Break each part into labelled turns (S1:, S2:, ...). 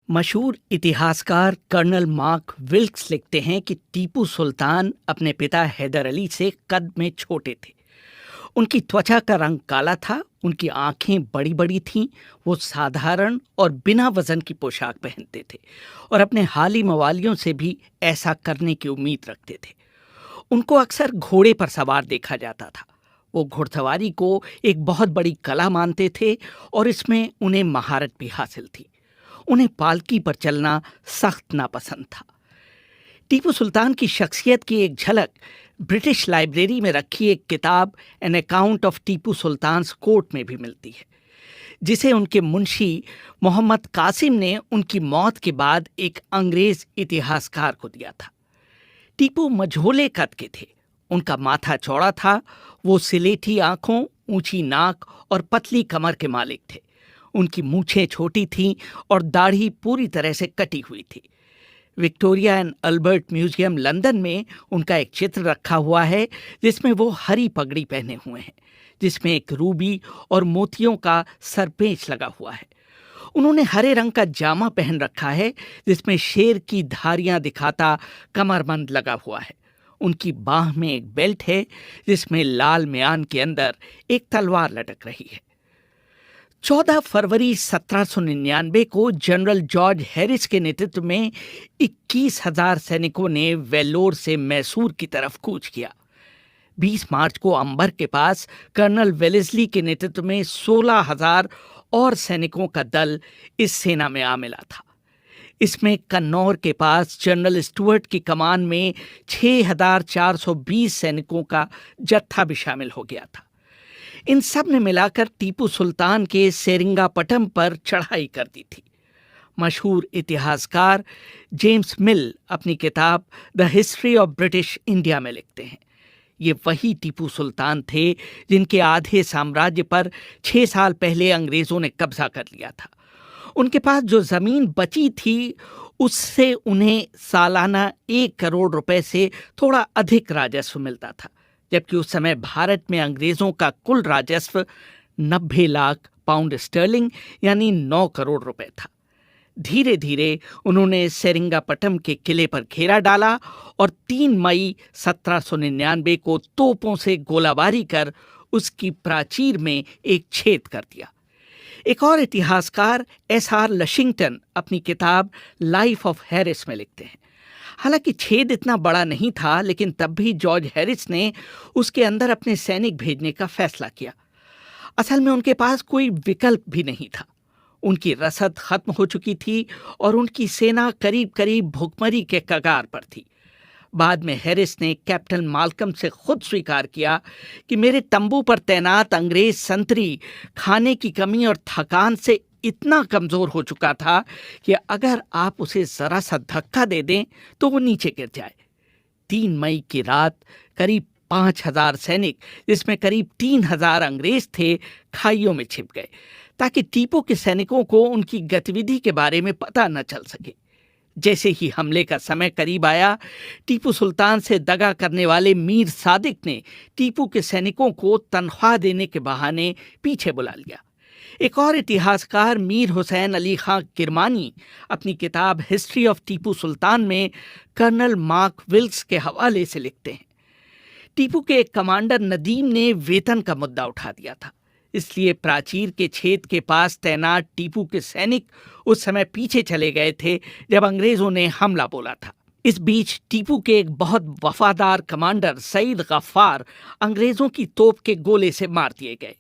S1: मशहूर इतिहासकार colonel mark Wilkes लिखते हैं कि टीपू सुल्तान अपने पिता हैदर अली से कद में छोटे थे। उनकी त्वचा का रंग काला था, उनकी आंखें बड़ी बड़ी थीं, वो साधारण और बिना वजन की पोशाक पहनते थे और अपने हाली मवालियों से भी ऐसा करने की उम्मीद रखते थे। उनको अक्सर घोड़े पर सवार देखा जाता था। वो घुड़सवारी को एक बहुत बड़ी कला मानते थे और इसमें उन्हें महारत भी हासिल थी। उन्हें पालकी पर चलना सख्त नापसंद था। टीपू सुल्तान की शख्सियत की एक झलक ब्रिटिश लाइब्रेरी में रखी एक किताब an account of Tipu Sultan's court में भी मिलती है, जिसे उनके मुंशी मोहम्मद कासिम ने उनकी मौत के बाद एक अंग्रेज इतिहासकार को दिया था। टीपू मझोले कद के थे, उनका माथा चौड़ा था, वो सिलेटी आंखों, ऊंची नाक और पतली कमर के मालिक थे। उनकी मूछें छोटी थीं और दाढ़ी पूरी तरह से कटी हुई थी। Victoria and Albert museum London में उनका एक चित्र रखा हुआ है जिसमें वो हरी पगड़ी पहने हुए हैं, जिसमें एक रूबी और मोतियों का सरपेच लगा हुआ है। उन्होंने हरे रंग का जामा पहन रखा है जिसमें शेर की धारियां दिखाता कमरबंद लगा हुआ है। उनकी बाह में एक बेल्ट है जिसमें लाल म्यान के अंदर एक तलवार लटक रही है। 14 फरवरी 1799 को जनरल जॉर्ज हैरिस के नेतृत्व में 21,000 सैनिकों ने वेल्लोर से मैसूर की तरफ कूच किया। 20 मार्च को अंबर के पास कर्नल वेलेस्ली के नेतृत्व में 16,000 और सैनिकों का दल इस सेना में आ मिला था। इसमें कन्नौर के पास जनरल स्टुअर्ट की कमान में 6,420 सैनिकों का जत्था भी शामिल हो गया था। इन सब ने मिलाकर टीपू सुल्तान के सेरिंगापटम पर चढ़ाई कर दी थी। मशहूर इतिहासकार जेम्स मिल अपनी किताब the history of British India में लिखते हैं, ये वही टीपू सुल्तान थे जिनके आधे साम्राज्य पर 6 साल पहले अंग्रेजों ने कब्जा कर लिया था। उनके पास जो जमीन बची थी उससे उन्हें सालाना 1 करोड़ रुपए से थोड़ा अधिक राजस्व मिलता था, जबकि उस समय भारत में अंग्रेजों का कुल राजस्व 90 लाख पाउंड स्टर्लिंग यानी 9 करोड़ रुपए था। धीरे धीरे उन्होंने सेरिंगापटम के किले पर घेरा डाला और 3 मई 1799 को तोपों से गोलाबारी कर उसकी प्राचीर में एक छेद कर दिया। एक और इतिहासकार एस.आर. लशिंगटन अपनी किताब लाइफ ऑफ हैरिस में लिखते हैं, हालांकि छेद इतना बड़ा नहीं था, लेकिन तब भी जॉर्ज हैरिस ने उसके अंदर अपने सैनिक भेजने का फैसला किया। असल में उनके पास कोई विकल्प भी नहीं था। उनकी रसद खत्म हो चुकी थी और उनकी सेना करीब करीब भुखमरी के कगार पर थी। बाद में हैरिस ने कैप्टन माल्कम से खुद स्वीकार किया कि मेरे तंबू पर तैनात अंग्रेज संतरी खाने की कमी और थकान से इतना कमजोर हो चुका था कि अगर आप उसे जरा सा धक्का दे दें तो वो नीचे गिर जाए। 3 मई की रात करीब 5,000 सैनिक, जिसमें करीब 3,000 अंग्रेज थे, खाइयों में छिप गए ताकि टीपू के सैनिकों को उनकी गतिविधि के बारे में पता न चल सके। जैसे ही हमले का समय करीब आया, टीपू सुल्तान से दगा करने वाले मीर सादिक ने टीपू के सैनिकों को तनख्वाह देने के बहाने पीछे बुला लिया। एक और इतिहासकार मीर हुसैन अली खां किरमानी अपनी किताब हिस्ट्री ऑफ टीपू सुल्तान में कर्नल मार्क विल्क्स के हवाले से लिखते हैं, टीपू के एक कमांडर नदीम ने वेतन का मुद्दा उठा दिया था, इसलिए प्राचीर के छेद के पास तैनात टीपू के सैनिक उस समय पीछे चले गए थे जब अंग्रेजों ने हमला बोला था। इस बीच टीपू के एक बहुत वफादार कमांडर सईद गफ्फार अंग्रेजों की तोप के गोले से मार दिए गए।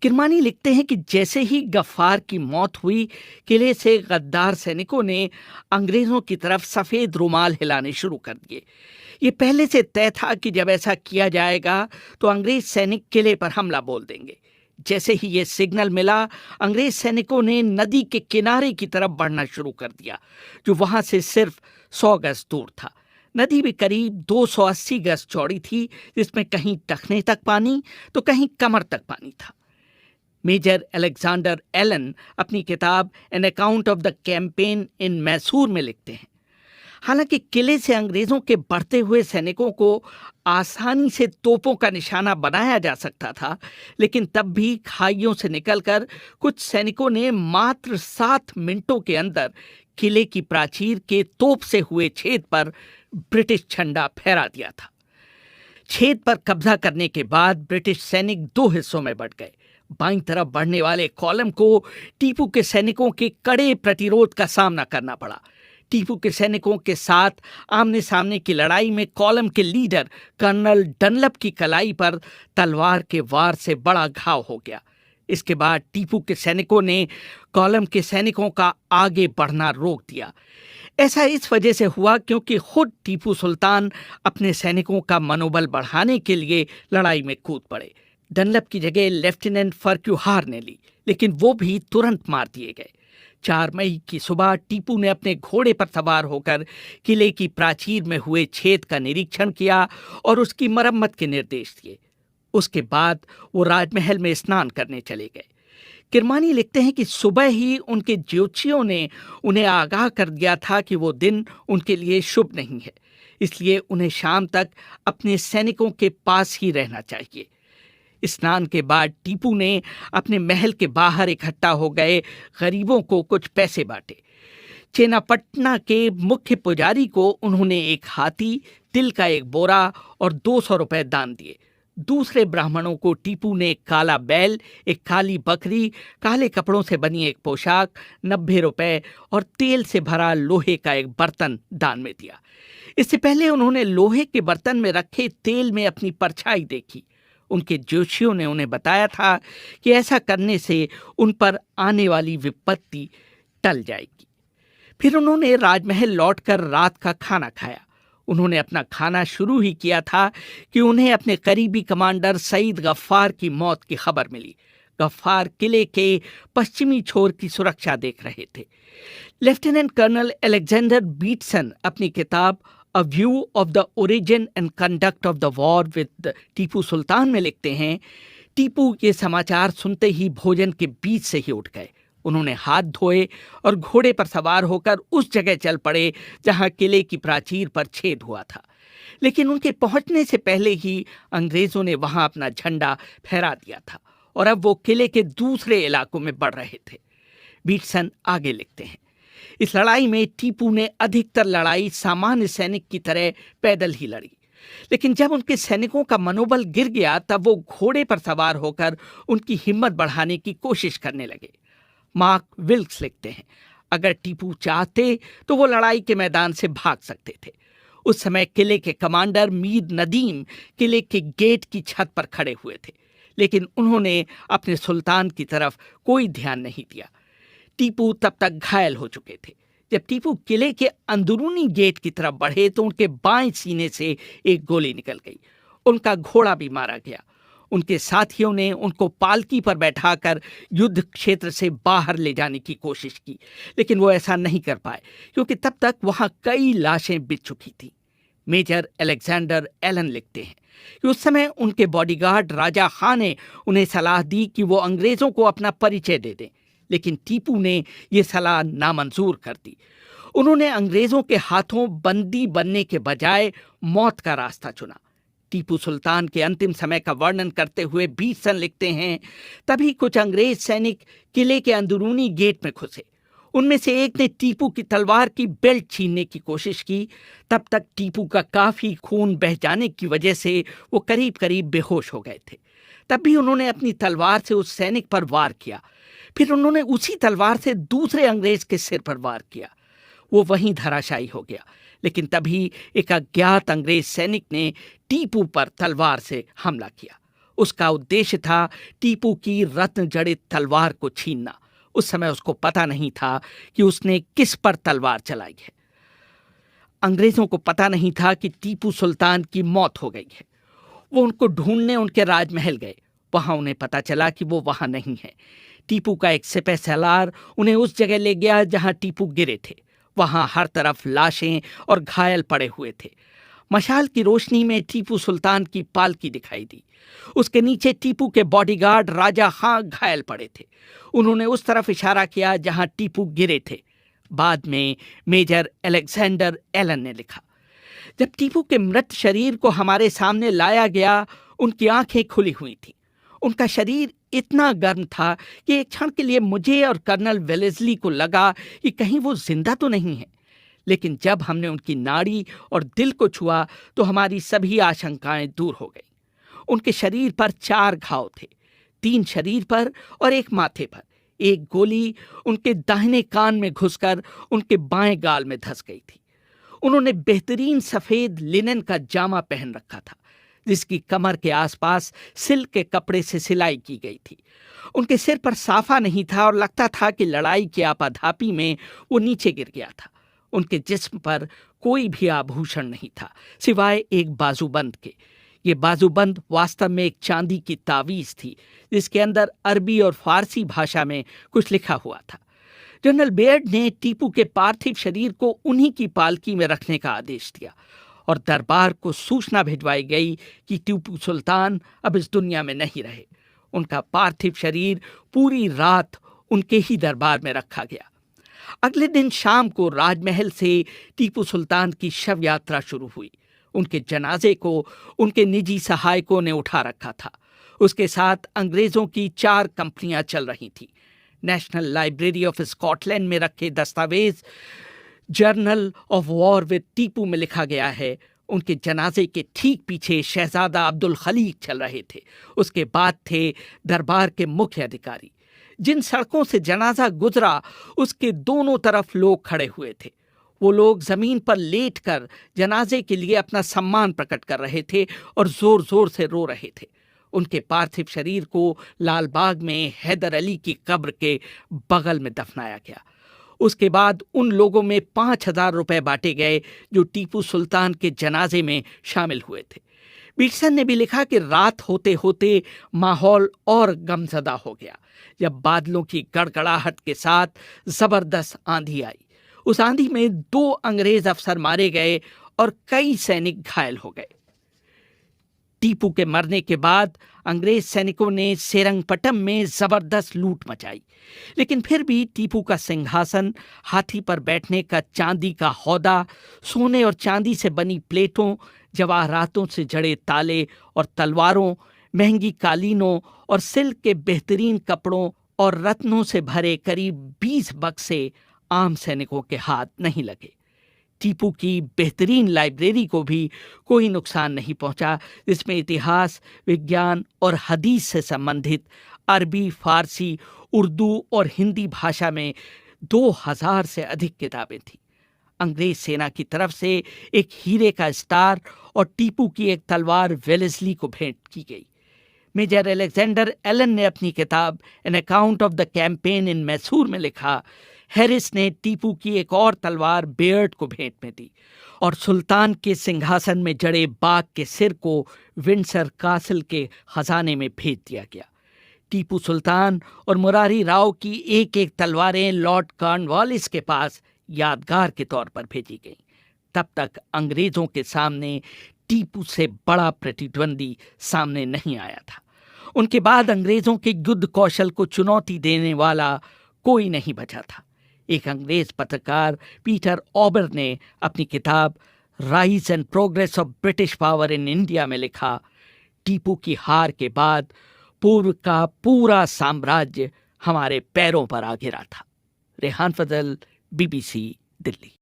S1: किरमानी लिखते हैं कि जैसे ही गफ्फार की मौत हुई, किले से गद्दार सैनिकों ने अंग्रेजों की तरफ सफ़ेद रुमाल हिलाने शुरू कर दिए। ये पहले से तय था कि जब ऐसा किया जाएगा तो अंग्रेज सैनिक किले पर हमला बोल देंगे। जैसे ही ये सिग्नल मिला, अंग्रेज सैनिकों ने नदी के किनारे की तरफ बढ़ना शुरू कर दिया, जो वहां से सिर्फ 100 गज दूर था। नदी भी करीब 280 गज चौड़ी थी, जिसमें कहीं टखने तक पानी तो कहीं कमर तक पानी था। मेजर अलेक्जेंडर एलन अपनी किताब an account of the campaign in Mysore में लिखते हैं, हालांकि किले से अंग्रेजों के बढ़ते हुए सैनिकों को आसानी से तोपों का निशाना बनाया जा सकता था, लेकिन तब भी खाइयों से निकलकर कुछ सैनिकों ने मात्र 7 मिनटों के अंदर किले की प्राचीर के तोप से हुए छेद पर ब्रिटिश झंडा फहरा दिया था। छेद पर कब्जा करने के बाद ब्रिटिश सैनिक दो हिस्सों में बंट गए। बाईं तरफ बढ़ने वाले कॉलम को टीपू के सैनिकों के कड़े प्रतिरोध का सामना करना पड़ा। टीपू के सैनिकों के साथ आमने सामने की लड़ाई में कॉलम के लीडर कर्नल डनलप की कलाई पर तलवार के वार से बड़ा घाव हो गया। इसके बाद टीपू के सैनिकों ने कॉलम के सैनिकों का आगे बढ़ना रोक दिया। ऐसा इस वजह से हुआ क्योंकि खुद टीपू सुल्तान अपने सैनिकों का मनोबल बढ़ाने के लिए लड़ाई में कूद पड़े। डनलप की जगह लेफ्टिनेंट फर्क्यूहार ने ली, लेकिन वो भी तुरंत मार दिए गए। 4 मई की सुबह टीपू ने अपने घोड़े पर सवार होकर किले की प्राचीर में हुए छेद का निरीक्षण किया और उसकी मरम्मत के निर्देश दिए। उसके बाद वो राजमहल में स्नान करने चले गए। किरमानी लिखते हैं कि सुबह ही उनके ज्योतिषियों ने उन्हें आगाह कर दिया था कि वो दिन उनके लिए शुभ नहीं है, इसलिए उन्हें शाम तक अपने सैनिकों के पास ही रहना चाहिए। स्नान के बाद टीपू ने अपने महल के बाहर इकट्ठा हो गए गरीबों को कुछ पैसे बांटे। चेनापटना के मुख्य पुजारी को उन्होंने एक हाथी, तिल का एक बोरा और 200 रुपए दान दिए। दूसरे ब्राह्मणों को टीपू ने एक काला बैल, एक काली बकरी, काले कपड़ों से बनी एक पोशाक, 90 रुपए और तेल से भरा लोहे का एक बर्तन दान में दिया। इससे पहले उन्होंने लोहे के बर्तन में रखे तेल में अपनी परछाई देखी। उनके ज्योतिषियों ने उन्हें बताया था कि ऐसा करने से उन पर आने वाली विपत्ति टल जाएगी। फिर उन्होंने राजमहल लौटकर रात का खाना खाया। उन्होंने अपना खाना शुरू ही किया था कि उन्हें अपने करीबी कमांडर सईद गफ्फार की मौत की खबर मिली। गफ्फार किले के पश्चिमी छोर की सुरक्षा देख रहे थे। लेफ्टिनेंट कर्नल अलेक्जेंडर बीटसन अपनी किताब a view of the origin and conduct of the war with Tipu Sultan में लिखते हैं, टीपू ये समाचार सुनते ही भोजन के बीच से ही उठ गए। उन्होंने हाथ धोए और घोड़े पर सवार होकर उस जगह चल पड़े जहां किले की प्राचीर पर छेद हुआ था। लेकिन उनके पहुंचने से पहले ही अंग्रेजों ने वहां अपना झंडा फहरा दिया था और अब वो किले के दूसरे इलाकों में बढ़ रहे थे। बीटसन आगे लिखते हैं, इस लड़ाई में टीपू ने अधिकतर लड़ाई सामान्य सैनिक की तरह पैदल ही लड़ी, लेकिन जब उनके सैनिकों का मनोबल गिर गया तब वो घोड़े पर सवार होकर उनकी हिम्मत बढ़ाने की कोशिश करने लगे। मार्क विल्क्स लिखते हैं, अगर टीपू चाहते तो वो लड़ाई के मैदान से भाग सकते थे। उस समय किले के कमांडर मीर नदीम किले के गेट की छत पर खड़े हुए थे, लेकिन उन्होंने अपने सुल्तान की तरफ कोई ध्यान नहीं दिया। टीपू तब तक घायल हो चुके थे। जब टीपू किले के अंदरूनी गेट की तरफ बढ़े तो उनके बाएं सीने से एक गोली निकल गई। उनका घोड़ा भी मारा गया। उनके साथियों ने उनको पालकी पर बैठाकर युद्ध क्षेत्र से बाहर ले जाने की कोशिश की, लेकिन वो ऐसा नहीं कर पाए क्योंकि तब तक वहां कई लाशें बिछ चुकी थीं। मेजर अलेक्जेंडर एलन लिखते हैं कि उस समय उनके बॉडीगार्ड राजा खान ने उन्हें सलाह दी कि वो अंग्रेजों को अपना परिचय दे दें, लेकिन टीपू ने ये सलाह नामंजूर कर दी। उन्होंने अंग्रेजों के हाथों बंदी बनने के बजाय मौत का रास्ता चुना। टीपू सुल्तान के अंतिम समय का वर्णन करते हुए बीटसन लिखते हैं, तभी कुछ अंग्रेज सैनिक किले के अंदरूनी गेट में घुसे। उनमें से एक ने टीपू की तलवार की बेल्ट छीनने की कोशिश की। तब तक टीपू का काफी खून बह जाने की वजह से वो करीब करीब बेहोश हो गए थे। तब भी उन्होंने अपनी तलवार से उस सैनिक पर वार किया। फिर उन्होंने उसी तलवार से दूसरे अंग्रेज के सिर पर वार किया। वो वहीं धराशायी हो गया, लेकिन तभी एक अज्ञात अंग्रेज सैनिक ने टीपू पर तलवार से हमला किया। उसका उद्देश्य था टीपू की रत्न जड़ित तलवार को छीनना। उस समय उसको पता नहीं था कि उसने किस पर तलवार चलाई है। अंग्रेजों को पता नहीं था कि टीपू सुल्तान की मौत हो गई है। वो उनको ढूंढने उनके राजमहल गए। वहां उन्हें पता चला कि वो वहां नहीं है। टीपू का एक सिपह सलार उन्हें उस जगह ले गया जहां टीपू गिरे थे। वहां हर तरफ लाशें और घायल पड़े हुए थे। मशाल की रोशनी में टीपू सुल्तान की पालकी दिखाई दी। उसके नीचे टीपू के बॉडीगार्ड राजा खान घायल पड़े थे। उन्होंने उस तरफ इशारा किया जहां टीपू गिरे थे। बाद में मेजर अलेक्जेंडर एलन ने लिखा, जब टीपू के मृत शरीर को हमारे सामने लाया गया, उनकी आंखें खुली हुई थीं। उनका शरीर इतना गर्म था कि एक क्षण के लिए मुझे और कर्नल वेलेस्ली को लगा कि कहीं वो जिंदा तो नहीं है। लेकिन जब हमने उनकी नाड़ी और दिल को छुआ तो हमारी सभी आशंकाएं दूर हो गई। उनके शरीर पर 4 घाव थे, 3 शरीर पर और एक माथे पर। एक गोली उनके दाहिने कान में घुसकर उनके बाएं गाल में धंस गई थी। उन्होंने बेहतरीन सफेद लिनन का जामा पहन रखा था, जिसकी कमर के आसपास सिल्क के कपड़े से सिलाई की गई थी। उनके सिर पर साफा नहीं था और लगता था कि लड़ाई की आपाधापी में वो नीचे गिर गया था। उनके जिस्म पर कोई भी आभूषण नहीं था सिवाय एक बाजूबंद के। ये बाजूबंद वास्तव में एक चांदी की तावीज थी, जिसके अंदर अरबी और फारसी भाषा में कुछ लिखा हुआ था। जनरल बेयर्ड ने टीपू के पार्थिव शरीर को उन्हीं की पालकी में रखने का आदेश दिया और दरबार को सूचना भिजवाई गई कि टीपू सुल्तान अब इस दुनिया में नहीं रहे। उनका पार्थिव शरीर पूरी रात उनके ही दरबार में रखा गया। अगले दिन शाम को राजमहल से टीपू सुल्तान की शव यात्रा शुरू हुई। उनके जनाजे को उनके निजी सहायकों ने उठा रखा था। उसके साथ अंग्रेजों की 4 कंपनियां चल रही थीं। नेशनल लाइब्रेरी ऑफ स्कॉटलैंड में रखे दस्तावेज journal of war with Tipu में लिखा गया है, उनके जनाजे के ठीक पीछे शहजादा अब्दुल खलीक चल रहे थे। उसके बाद थे दरबार के मुख्य अधिकारी। जिन सड़कों से जनाजा गुजरा उसके दोनों तरफ लोग खड़े हुए थे। वो लोग जमीन पर लेटकर जनाजे के लिए अपना सम्मान प्रकट कर रहे थे और जोर जोर से रो रहे थे। उनके पार्थिव शरीर को लालबाग में हैदर अली की कब्र के बगल में दफनाया गया। उसके बाद उन लोगों में 5,000 रुपए बांटे गए जो टीपू सुल्तान के जनाजे में शामिल हुए थे। पीटसन ने भी लिखा कि रात होते होते माहौल और गमजदा हो गया जब बादलों की गड़गड़ाहट के साथ जबरदस्त आंधी आई। उस आंधी में 2 अंग्रेज अफसर मारे गए और कई सैनिक घायल हो गए। टीपू के मरने के बाद अंग्रेज सैनिकों ने सेरंगपट्टम में जबरदस्त लूट मचाई, लेकिन फिर भी टीपू का सिंहासन, हाथी पर बैठने का चांदी का हौदा, सोने और चांदी से बनी प्लेटों, जवाहरातों से जड़े ताले और तलवारों, महंगी कालीनों और सिल्क के बेहतरीन कपड़ों और रत्नों से भरे करीब 20 बक्से आम सैनिकों के हाथ नहीं लगे। टीपू की बेहतरीन लाइब्रेरी को भी कोई नुकसान नहीं पहुंचा, जिसमें इतिहास, विज्ञान और हदीस से संबंधित अरबी, फारसी, उर्दू और हिंदी भाषा में 2000 से अधिक किताबें थीं। अंग्रेज सेना की तरफ से एक हीरे का स्टार और टीपू की एक तलवार वेलेस्ली को भेंट की गई। मेजर अलेक्जेंडर एलन ने अपनी किताब an account of the campaign in Mysore में लिखा, हैरिस ने टीपू की एक और तलवार बेयर्ड को भेंट में दी और सुल्तान के सिंहासन में जड़े बाघ के सिर को विंडसर कासल के खजाने में भेज दिया गया। टीपू सुल्तान और मुरारी राव की एक एक तलवारें लॉर्ड कॉर्नवालिस के पास यादगार के तौर पर भेजी गईं। तब तक अंग्रेजों के सामने टीपू से बड़ा प्रतिद्वंदी सामने नहीं आया था। उनके बाद अंग्रेजों के युद्ध कौशल को चुनौती देने वाला कोई नहीं बचा था। एक अंग्रेज पत्रकार पीटर ऑबर ने अपनी किताब rise and progress of British power in India में लिखा, टीपू की हार के बाद पूर्व का पूरा साम्राज्य हमारे पैरों पर आ गिरा था। रेहान फजल, BBC, दिल्ली।